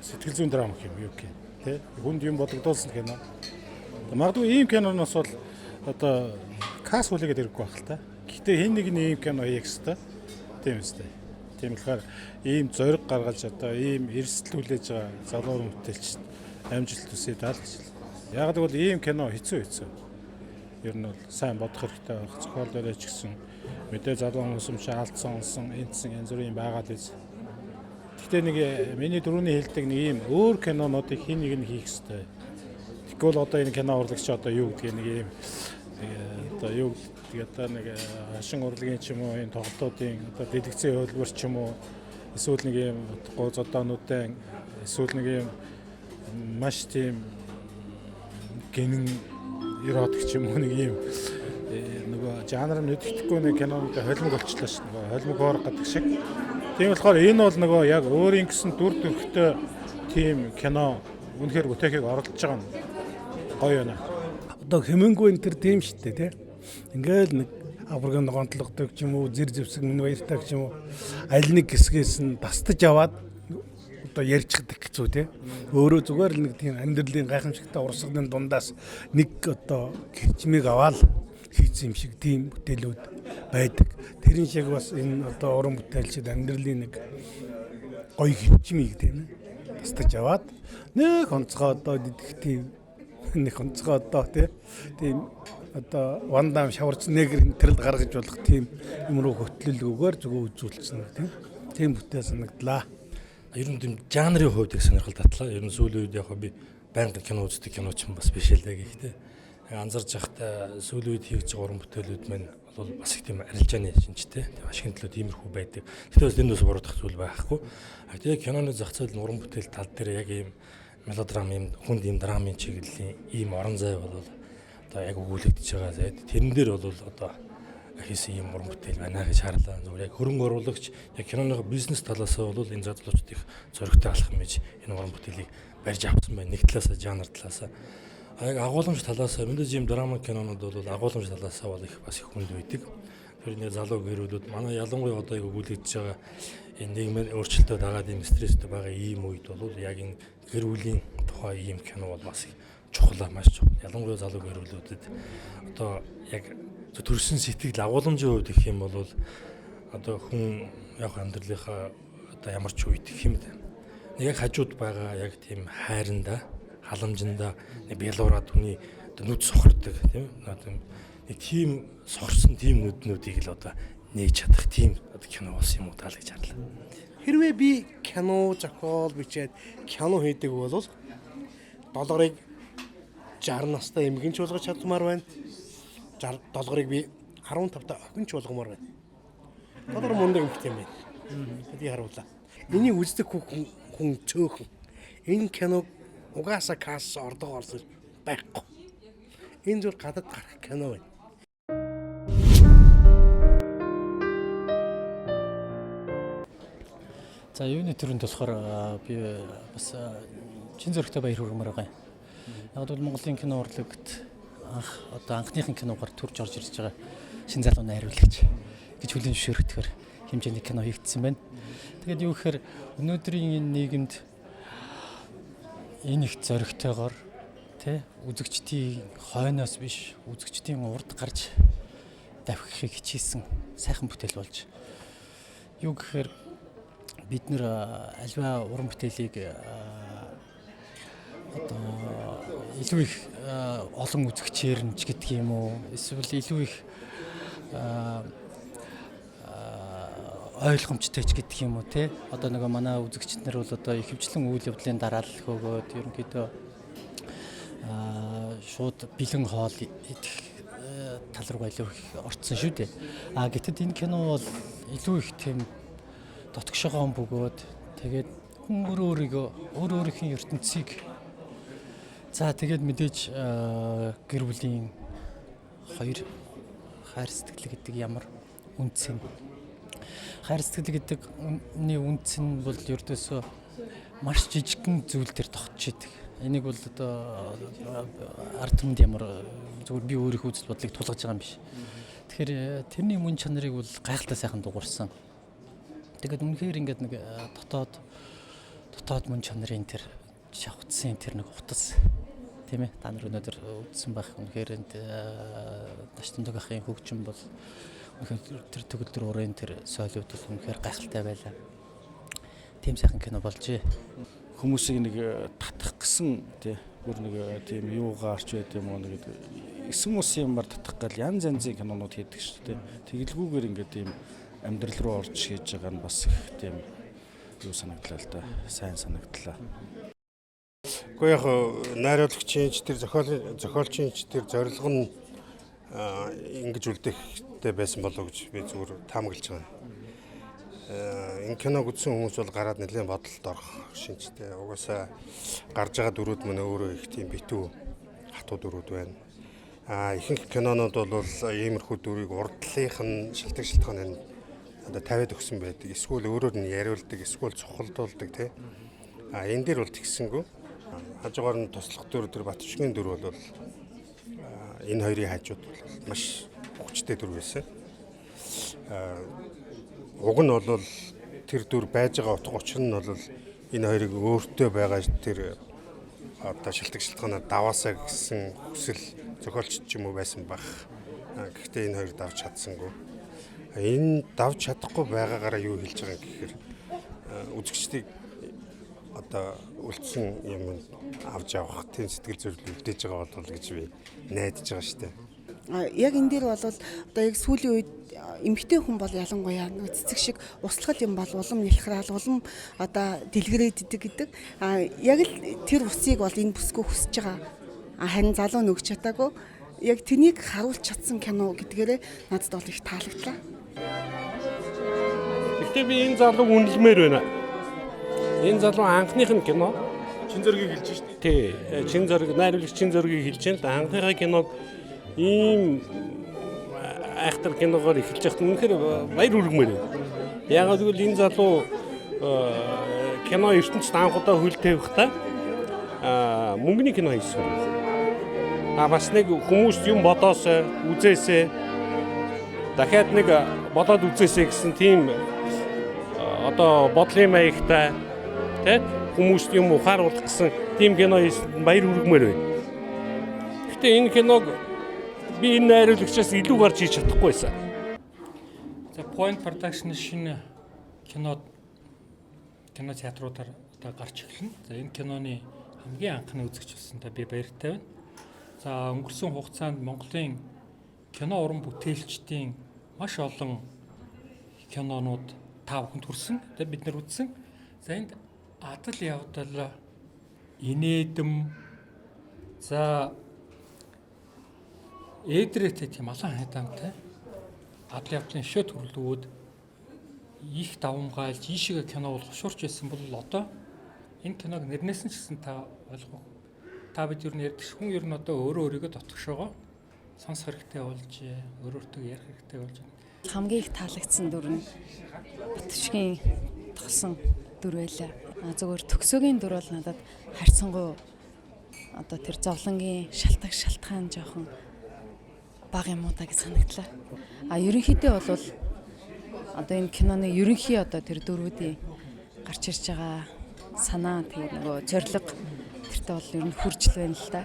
сэтгэл зүйн драма гэх юм юу гэх тий хүнд юм бодогдуулсан кино. Магадгүй ийм киноноос бол одоо кас хүлээгээд ирэхгүй байх л та. Гэхдээ хин нэг ийм кино хийх хэрэгтэй. Тийм үстэй. Тийм болохоор ийм зориг гаргаж одоо ийм эрсдэл хүлээж байгаа залуу хүмүүстэлч амжилт хүсье даа л гэж. Яг л ийм кино хэцүү. Ер нь бол сайн бодох хэрэгтэй байх. Зохиол дээрээ ч гэсэн мэдээ залуу хүмүүс чинь алдсан онсон энтсэн янз бүрийн байгаа л биз. Гэхдээ нэг миний дөрөвний хэлдэг нэг ийм өөр кинонуудыг хин нэг нь хийх хэрэгтэй. Тэгвэл одоо энэ кино урлагч одоо юу гэдгийг нэг ийм одоо юу гэдэг одоо нэг хашин урлагийн ч юм уу энэ тоглолтуудын одоо дэлгэцийн хөлбөр ч юм уу эсвэл нэг ийм гоо зодоонуудын эсвэл нэг ийм маш тийм гинэн эротик ч юм уу нэг ийм нөгөө жанр нь өдөртөхгүй нэг кинонууд холимог болчихлоо ш. Нөгөө холимог хоорох гэдэг шиг. Тийм болохоор энэ бол нөгөө яг өөрийн гэсэн дүр төрхтэй тийм кино үнэхээр бүтээхийг оролдож байгаа нь гоё байна. Одоо Хемингуэй энэ төр тийм шүү дээ тий. Ингээл нэг аврагын гонтлогдог ч юм уу зэр зэвсэг минь баяртай ч юм уу аль нэг хэсгээс нь тастаж аваад одоо ярьчихдаг хэцүү тий. Өөрөө зүгээр л нэг тийм амьдралын гайхамшигтай урсгалын дундаас нэг одоо хэрчмийг аваад хийсэн юм шиг тийм бүтээлүүд байдаг. Тэрэн шиг бас энэ одоо уран бүтээлчид амьдралын нэг гоё хэрчмийг тийм тастаж аваад нэг онцгой одоо детектив нэг онцгой одоо тийм одоо вандам шаварч негэр интернет гаргаж болох тийм юм руу хөтлөлгөөр зөвхөн үзүүлсэн тийм бүтээл санагдлаа. Ер нь тийм жанрын хувьд их сонирхол татлаа. Ер нь сүүлийн үед яг би байнга кино үздэг кино ч юм бас биш л дээ гэхдээ анзарч байхдаа сүүлийн үед хийж байгаа уран бүтээлүүд маань бол бас их тийм арилжааны шинжтэй. Тийм ашигын төлөө тиймэрхүү байдаг. Гэтэл бас энэ ус буруудах зүйл байхгүй. Тэгээ киноны зах зээл уран бүтээл тал дээр яг ийм мелодрам ийм хүнд ийм драмын чиглэлийн ийм орон зай бол одоо яг өгүүлэгдэж байгаа зайд. Тэрэн дээр бол одоо хийсэн ийм уран бүтээл байна гэж харлаа. Зүгээр яг хөрөнгө оруулагч яг киноны бизнес талаас нь бол энэ задлуучдын зоригтой алах юм гэж энэ уран бүтээлийг барьж авсан байна. Нэг талаас жанр талаас яг агуулмж талаас мэдээж ийм драма кинонууд бол агуулмж талаас бол их бас их хүнд үйдэг. Тэр нэг залуу гэрүүлүүд манай ялангуяа одоо яг өгүүлэгдэж байгаа энэ нийгмийн өөрчлөлтөд дагаад ийм стресстэй байгаа ийм үед бол яг энэ гэр бүлийн тухай ийм кино бол бас чухал маш чухал. Ялангуяа залуу гэрүүлүүдэд одоо яг төрсөн сэтгэл агуулмжийн хувьд гэх юм бол одоо хүн яг амьдралынхаа одоо ямар ч үед гэх юм бэ. Нэг яг хажууд байгаа яг тийм хайранда халамжинда бялуураад хүний нүд сохордог тийм нэг тийм сохорсон тийм нүднүүдийг л одоо нээж чадах тийм одоо кино болсон юм уу таа л гэж харлаа. Хэрвээ би кино зохиол бичээд кино хийдэг бол долоорыг 60 настай эмгэнч болгож чадмаар байна. Долоорыг би 15 та охинч болгомоор байна. Долоор мундаг эмэгтэй юм байна. Тэдийг харууллаа. Энийг үздэг хүн цөөхөн. Энэ киног угаасаа касс ордог орсон байхгүй. Энэ зүйл гадаад гарах кино байна. За юуны төрөнд болохоор би бас чин зөрөгтэй баяр хүргэмээр байгаа юм. Яг бол Монголын кино урлагт анхныхын киногаар төрж орж ирж байгаа шин залууны хариулагч гэж хүлээн зөвшөөрөхөөр хэмжээний кино хийгдсэн байна. Тэгээд юу гэхээр өнөөдрийн энэ нийгэмд энэ их зоригтойгоор үзэгчдийн хойноос биш үзэгчдийн урд гарч давхихыг хичээсэн сайхан бүтээл болж юу гэхээр бид нэр альва уран бүтээлийг одоо илүү их олон үзэгчээр нь ч гэдэг юм уу эсвэл илүү их ойлгомжтой ч гэдэг юм уу одоо нэг манай үзэгчид нар бол одоо ихэвчлэн үйл явдлын дараалал өгөөд ерөнхийдөө шууд бэлэн хоол идэх тал руу илүү их орцсон шүү дээ. Гэтэл энэ кино бол илүү их тийм дотгошоогоо бөгөөд тэгээд хүн өөрийнхөө ертөнцийг тэгээд мэдээж гэр бүлийн хоёр хайр сэтгэл гэдэг ямар үнц юм. Хайр сэтгэл гэдэг үнц нь бол ердөөсөө маш жижигхэн зүйл төр тогтж идэг. Энийг бол одоо ард түмэнд ямар зөвхөн би өөрийнхөө үзэл бодлыг тулгаж байгаа юм биш. Тэгэхээр тэрний мөн чанарыг бол гайхалтай сайхан дуурсан. Тэгээд үнэхээр ингээд нэг дотоод дотоод мөн чанарын тэр шавхцсан тэр нэг утас тийм ээ та нар өнөөдөр үзсэн байх үнэхээр энд Дашдан Тугаахын хөгжим бол үнэхээр тэр төгөлдөр уурын тэр сойлууд бол үнэхээр гайхалтай байлаа. Тийм сайхан кино болжээ. Хүмүүсийг нэг татах гэсэн тий бүр нэг тийм юугаарч байт юм уу нэг эсэм ус юмар татах гал янз янзын кинонууд хийдэг шүү дээ. Тэгэлгүйгээр ингээд тийм амьдрал руу орж хийж байгаа нь бас их тийм юу санагдлаа л да. Сайн санагдлаа. Гэхдээ яг найруулагчийн тэр зохиолчийн тэр зорилго нь ингэж үлдээхтэй байсан болов гэж би зүгээр таамаглаж байгаа. Энэ киног үзсэн хүмүүс бол гараад нэлээд бодолд орох шинжтэй. Угаасаа гарч байгаа дөрүүд мөн өөрөө их тийм битүү хатуу дөрүүд байна. Ихэнх кинонууд бол иймэрхүү дүрийг урдлынх нь шалтгааны одоо тавиад өгсөн байдаг. Эсвэл өөрөөр нь яриулдаг, эсвэл цохолдуулдаг тий. Энэ дээр бол тэгсэнгүй. Хажуугаар нь туслах дүр тэр Батчгийн дүр бол энэ хоёрын хажууд маш хүчтэй дүр байсан. Уг нь бол тэр дүр байж байгаа утга учир нь бол энэ хоёрыг өөртөө байгаа тэр одоо шалтгаанаар даваасаа гэсэн хүсэл зохиолч ч юм уу байсан баг. Гэхдээ энэ хоёр давж чадсангүй. Энэ давж чадахгүй байгаагаараа юу хэлж байгаа гэхээр үзэгчдийг одоо үлдсэн юм авч явах тийм сэтгэл зүрэл үлдээж байгаа бол гэж би найдаж байгаа шүү дээ. Яг энэ дээр бол одоо яг сүүлийн үед эмэгтэй хүн бол ялангуяа нэг цэцэг шиг услахад юм бол улам нэлхраал улам одоо дэлгэрээд идэг гэдэг. Яг л тэр усыг бол энэ бүсгүй хүсэж байгаа. Харин залуу нөгч чадаагүй. Яг тэнийг харуулж чадсан кино гэдгээрээ надад бол их таалагдлаа. Гэхдээ би энэ залууг үнэлмээр байна. Энэ залуу анхных нь кино Чин зөргийг хэлж шүү дээ. тий чин зөрг найруулагч чин зөргийг хэлж байна л да. Анхныхаа киног ийм айхтар киногоор эхэлж байхад үнэхээр баяр хүргэмээр байна. Яагаад гэвэл энэ залуу кино ертөнцид анх удаа хөл тавихтаа мөнгөний кино хийсэн. Бас нэг хүмүүс юм бодоосоо үзээсээ дахиад нэг бодоод үзээсэй гэсэн тийм одоо бодлын маягтай тий хүмүүст юм ухааруулах гэсэн тийм кино хийсэн баяр хүргэмээр байна. Гэтэ энэ киног би энэ найруулагчаас илүү гарч хийж чадахгүй байсан. За Point Production шинэ кино театруудаар одоо гарч эхэлнэ. За энэ киноны хамгийн анхны үзэгч болсонтой би баяртай байна. За өнгөрсөн хугацаанд Монголын кино уран бүтээлчдийн маш олон кинонууд та бүхэнд хүрсэн. Тэгээ бид нар үзсэн. За энд адал явдал, инээдэм, за эдрээтэй тийм олон хайдаантай адал явдлын шөө төрлүүд их давамгайлж ийшээгээ кино болгошуурч байсан бол одоо энэ киног нэрнээс нь ч гэсэн та ойлгох. Та бид юу нэрдэг хүн ер нь одоо өөрөө өөрийгөө дотгошоогоо сонсох хэрэгтэй болж, өөрөөртөө ярих хэрэгтэй болж байна. Хамгийн их таалагдсан дүр нь Батчгийн тоглосон дүр байлаа. Зөвхөн төгсөөгийн дүр бол надад харьцангуй одоо тэр зовлонгийн шалтгаан жоохон бага юм уу та гэж санагдлаа. Ерөнхийдөө бол одоо энэ киноны ерөнхий одоо тэр дөрвүүдийн гарч ирж байгаа санаа тэр нөгөө зориг тэртээ бол ер нь хүржил байна л да.